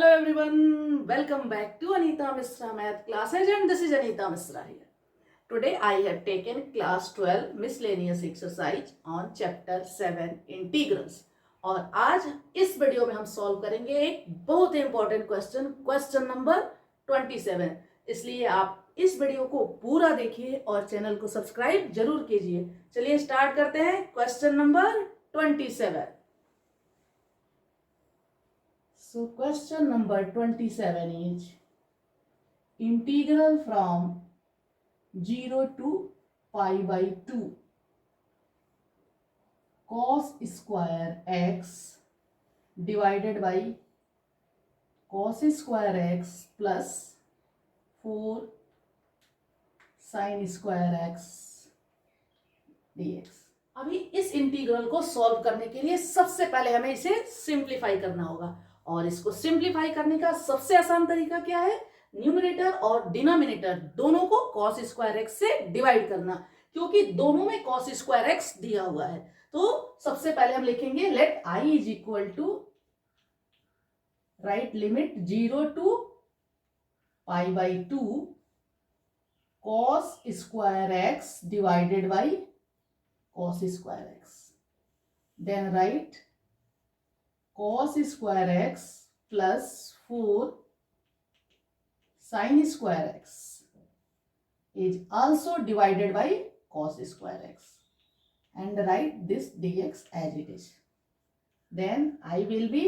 Hello everyone, welcome back to Anita Misra Math classes and this is Anita Misra here. Today I have taken class 12 miscellaneous exercise on chapter 7 integrals और आज इस video में हम solve करेंगे एक बहुत important question number 27। इसलिए आप इस वीडियो को पूरा देखिए और चैनल को सब्सक्राइब जरूर कीजिए। चलिए स्टार्ट करते हैं question number 27। So question number 27 is integral from 0 to pi by 2 cos square x divided by cos square x plus 4 sin square x dx। अभी इस इंटीग्रल को सॉल्व करने के लिए सबसे पहले हमें इसे सिंप्लीफाई करना होगा और इसको सिंप्लीफाई करने का सबसे आसान तरीका क्या है, न्यूमरेटर और डिनोमिनेटर दोनों को cos स्क्वायर एक्स से डिवाइड करना, क्योंकि दोनों में cos स्क्वायर एक्स दिया हुआ है। तो सबसे पहले हम लिखेंगे let i is equal to right limit 0 to pi by 2 cos square x divided by cos square x, then right cos square x plus 4 sin square x is also divided by cos square x and write this dx as it is. Then I will be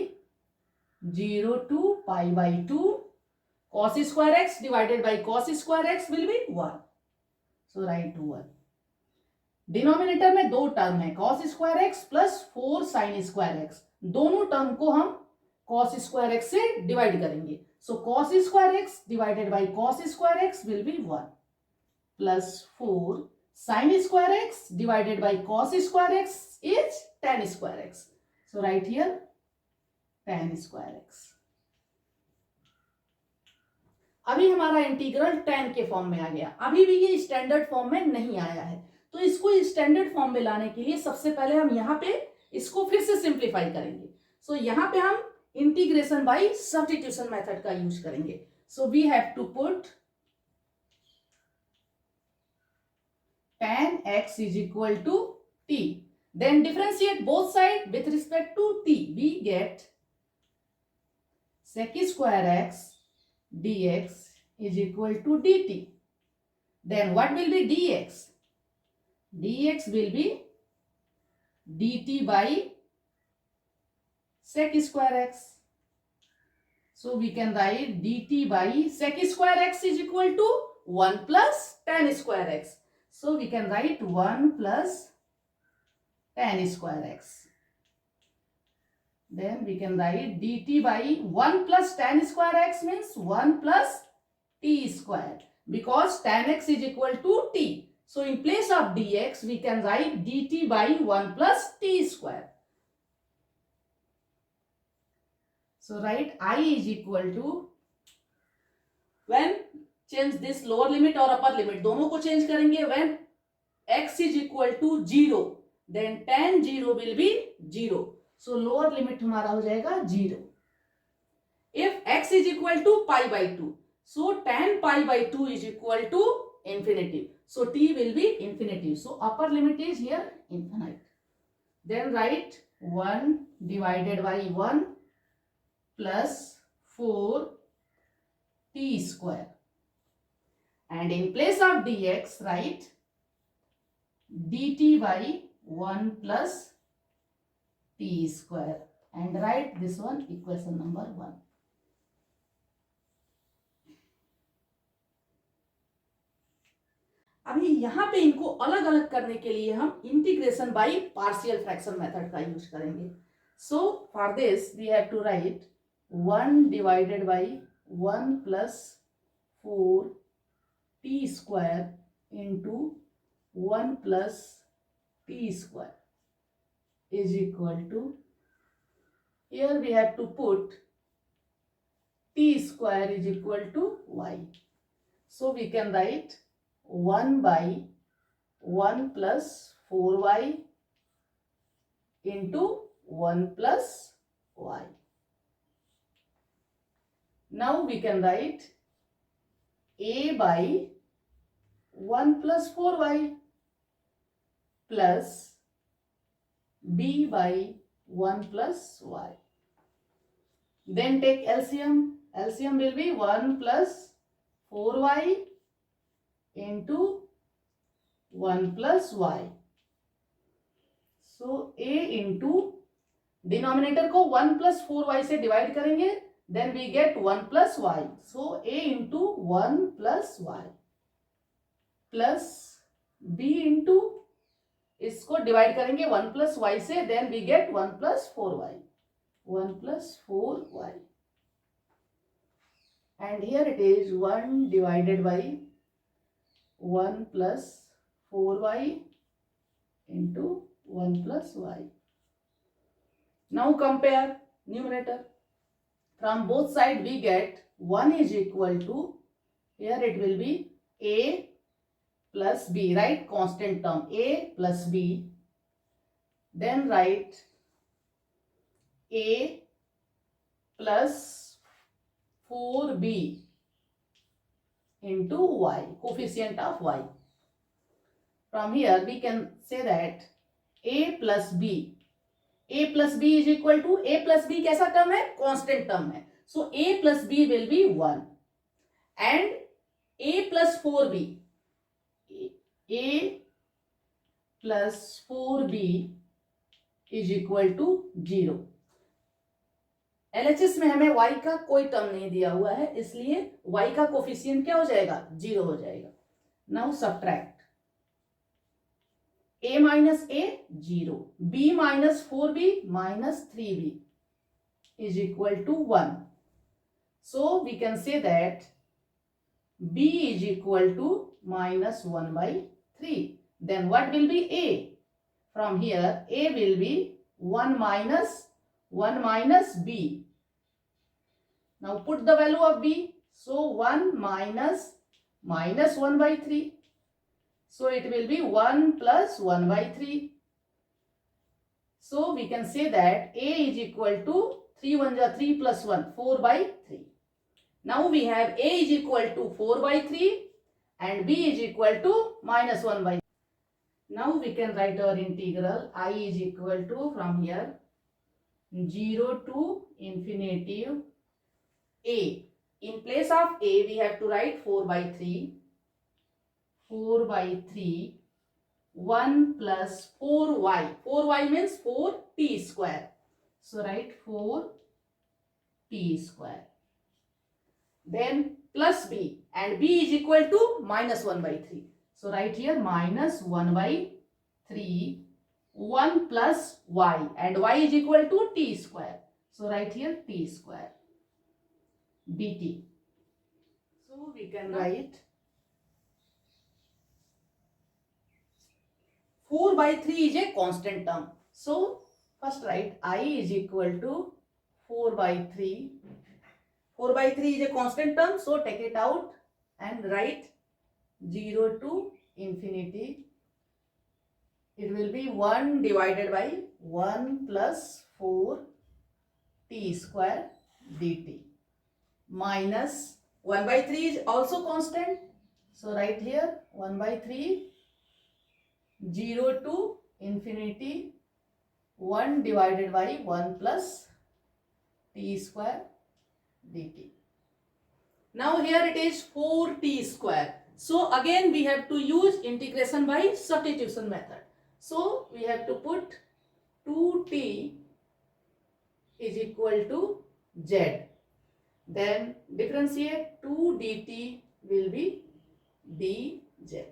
0 to pi by 2 cos square x divided by cos square x will be 1. So write 1. Denominator में दो term है cos square x plus 4 sin square x, दोनों term को हम cos square x से divide करेंगे। सो cos square x divided by cos square x will be 1 plus 4 sin square x divided by cos square x is tan square x. So right here tan square x. अभी हमारा integral tan के form में आ गया, अभी भी ये standard form में नहीं आया है, तो इसको स्टैंडर्ड फॉर्म में लाने के लिए सबसे पहले हम यहाँ पे इसको फिर से सिंप्लीफाई करेंगे। सो यहाँ पे हम इंटीग्रेशन बाय सब्स्टिट्यूशन मेथड का यूज करेंगे। So we have to put tan x is equal to t, then differentiate both sides with respect to t, we get sec square x dx is equal to dt. Then what will be dx? dx will be dt by sec square x. So we can write dt by sec square x is equal to 1 plus tan square x. So we can write 1 plus tan square x. Then we can write dt by 1 plus tan square x means 1 plus t square, because tan x is equal to t. So in place of dx we can write dt by 1 plus t square. So write I is equal to, when change this lower limit or upper limit दोनों को change करेंगे, when x is equal to 0 then tan 0 will be 0. So lower limit हमारा हो जाएगा 0. If x is equal to pi by 2, so tan pi by 2 is equal to infinity. So t will be infinity. So upper limit is here infinite. Then write 1 divided by 1 plus 4 t square. And in place of dx write dt by 1 plus t square. And write this one equation number 1. अभी यहाँ पे इनको अलग अलग करने के लिए हम integration by partial fraction method का यूज करेंगे। So for this we have to write 1 divided by 1 plus 4 t square into 1 plus t square is equal to, here we have to put t square is equal to y. So we can write 1 by 1 plus 4y into 1 plus y. Now we can write a by 1 plus 4y plus b by 1 plus y. Then take LCM. LCM will be 1 plus 4y into 1 plus y. So a into denominator को 1 plus 4y से divide करेंगे, then we get 1 plus y. So a into 1 plus y plus b into इसको divide करेंगे 1 plus y से, then we get 1 plus 4y. 1 plus 4y. And here it is 1 divided by 1 plus 4y into 1 plus y. Now compare numerator. From both sides we get 1 is equal to, here it will be a plus b, right? Constant term, a plus b. Then write a plus 4b into y, coefficient of y. From here we can say that a plus b is equal to, a plus b कैसा term है? Constant term है. So a plus b will be 1 and a plus 4b, a plus 4b is equal to 0. LHS में हमें y का कोई term नहीं दिया हुआ है, इसलिए y का कोफिशिएंट क्या हो जाएगा? 0 हो जाएगा. Now subtract. a minus a 0, b minus 4b minus 3b is equal to 1. So we can say that b is equal to minus 1 by 3. Then what will be a? From here a will be 1 minus b. Now put the value of b. So 1 minus 1 by 3. So it will be 1 plus 1 by 3. So we can say that a is equal to 3 1 ja 3 plus 1, 4 by 3. Now we have a is equal to 4 by 3 and b is equal to minus 1 by 3. Now we can write our integral. I is equal to, from here, 0 to infinity a. In place of a we have to write 4 by 3. 4 by 3, 1 plus 4y. 4y means 4t square. So write 4t square. Then plus b, and b is equal to minus 1 by 3. So write here minus 1 by 3, 1 plus y, and y is equal to t square. So write here t square dt. So we can write 4 by 3 is a constant term. So first write I is equal to 4 by 3. 4 by 3 is a constant term. So take it out and write 0 to infinity. It will be 1 divided by 1 plus 4 t square dt. Minus 1 by 3 is also constant. So write here 1 by 3. 0 to infinity 1 divided by 1 plus t square dt. Now here it is 4t square. So again we have to use integration by substitution method. So we have to put 2t is equal to z. Then differentiate 2 dt will be dz.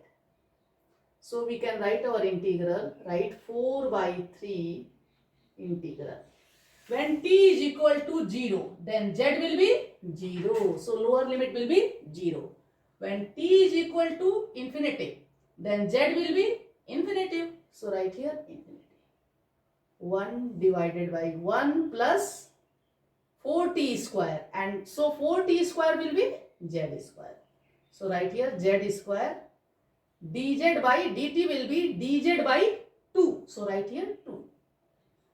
So we can write our integral, write 4 by 3 integral. When t is equal to 0, then z will be 0. So lower limit will be 0. When t is equal to infinity, then z will be infinity. So write here infinity. 1 divided by 1 plus 4t square. And so 4t square will be z square. So write here z square. dz by dt will be dz by 2. So write here 2.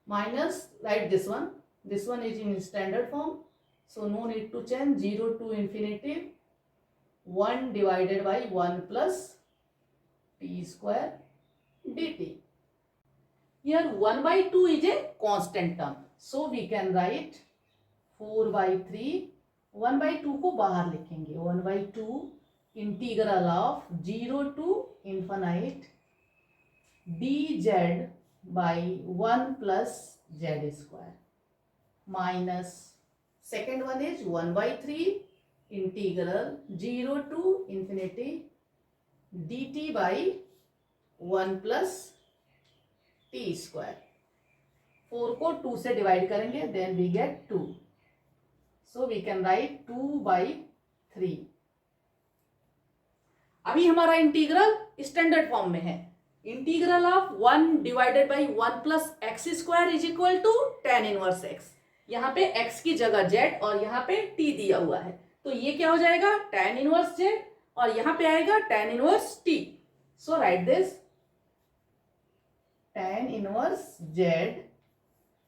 Minus, write this one. This one is in standard form. So no need to change. 0 to infinity 1 divided by 1 plus t square dt. Here 1 by 2 is a constant term. So we can write 4 by 3. 1 by 2 को बाहर लिखेंगे. 1 by 2 integral of 0 to infinite dz by 1 plus z square minus second one is 1 by 3 integral 0 to infinity dt by 1 plus t square. 4 को 2 से divide करेंगे, then we get 2. So we can write 2 by 3. अभी हमारा integral standard form में है. Integral of 1 divided by 1 plus x square is equal to tan inverse x. यहाँ पे x की जगह z और यहाँ पे t दिया हुआ है, तो ये क्या हो जाएगा tan इनवर्स z और यहाँ पे आएगा tan inverse t. So write this tan inverse z,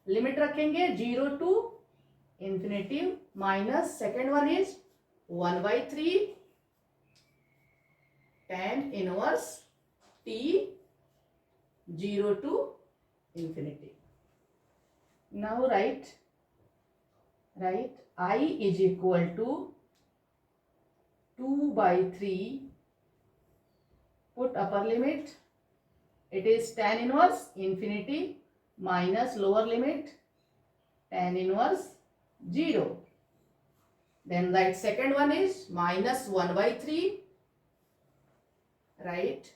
limit रखेंगे 0 to infinity minus second one is 1 by 3 tan inverse t 0 to infinity. Now write I is equal to 2 by 3, put upper limit, it is tan inverse infinity minus lower limit tan inverse 0. Then write second one is minus 1 by 3, write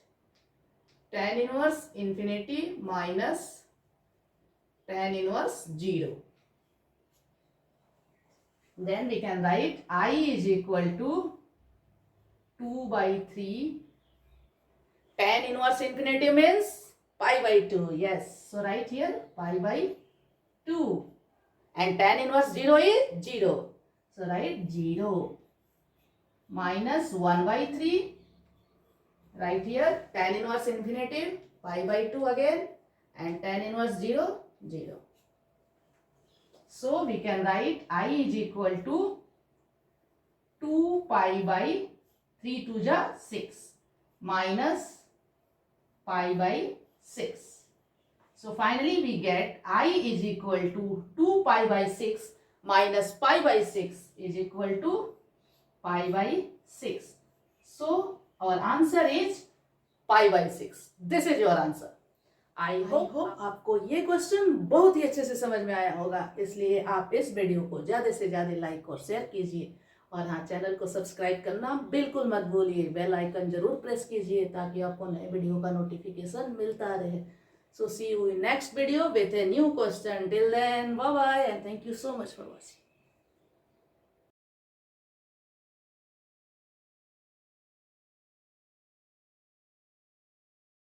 tan inverse infinity minus tan inverse 0. Then we can write I is equal to 2 by 3. Tan inverse infinity means pi by 2. Yes. So write here pi by 2. And tan inverse 0 is 0. So write 0 minus 1 by 3. Right here tan inverse infinity pi by 2 again and tan inverse 0 0. So we can write I is equal to 2 pi by 3 to the 6 minus pi by 6. So finally we get I is equal to 2 pi by 6 minus pi by 6 is equal to pi by 6. So our answer is pi by 6. This is your answer. I hope आपको ये question बहुत ही अच्छे से समझ में आया होगा, इसलिए आप इस वीडियो को ज़्यादा से ज़्यादा लाइक और शेयर कीजिए और हाँ, चैनल को सब्सक्राइब करना बिल्कुल मत भूलिए. बेल आइकन जरूर प्रेस कीजिए ताकि आपको नए वीडियो का नोटिफिकेशन मिलता रहे. So see you in next video with a new question. Till then, bye bye and thank you so much for watching.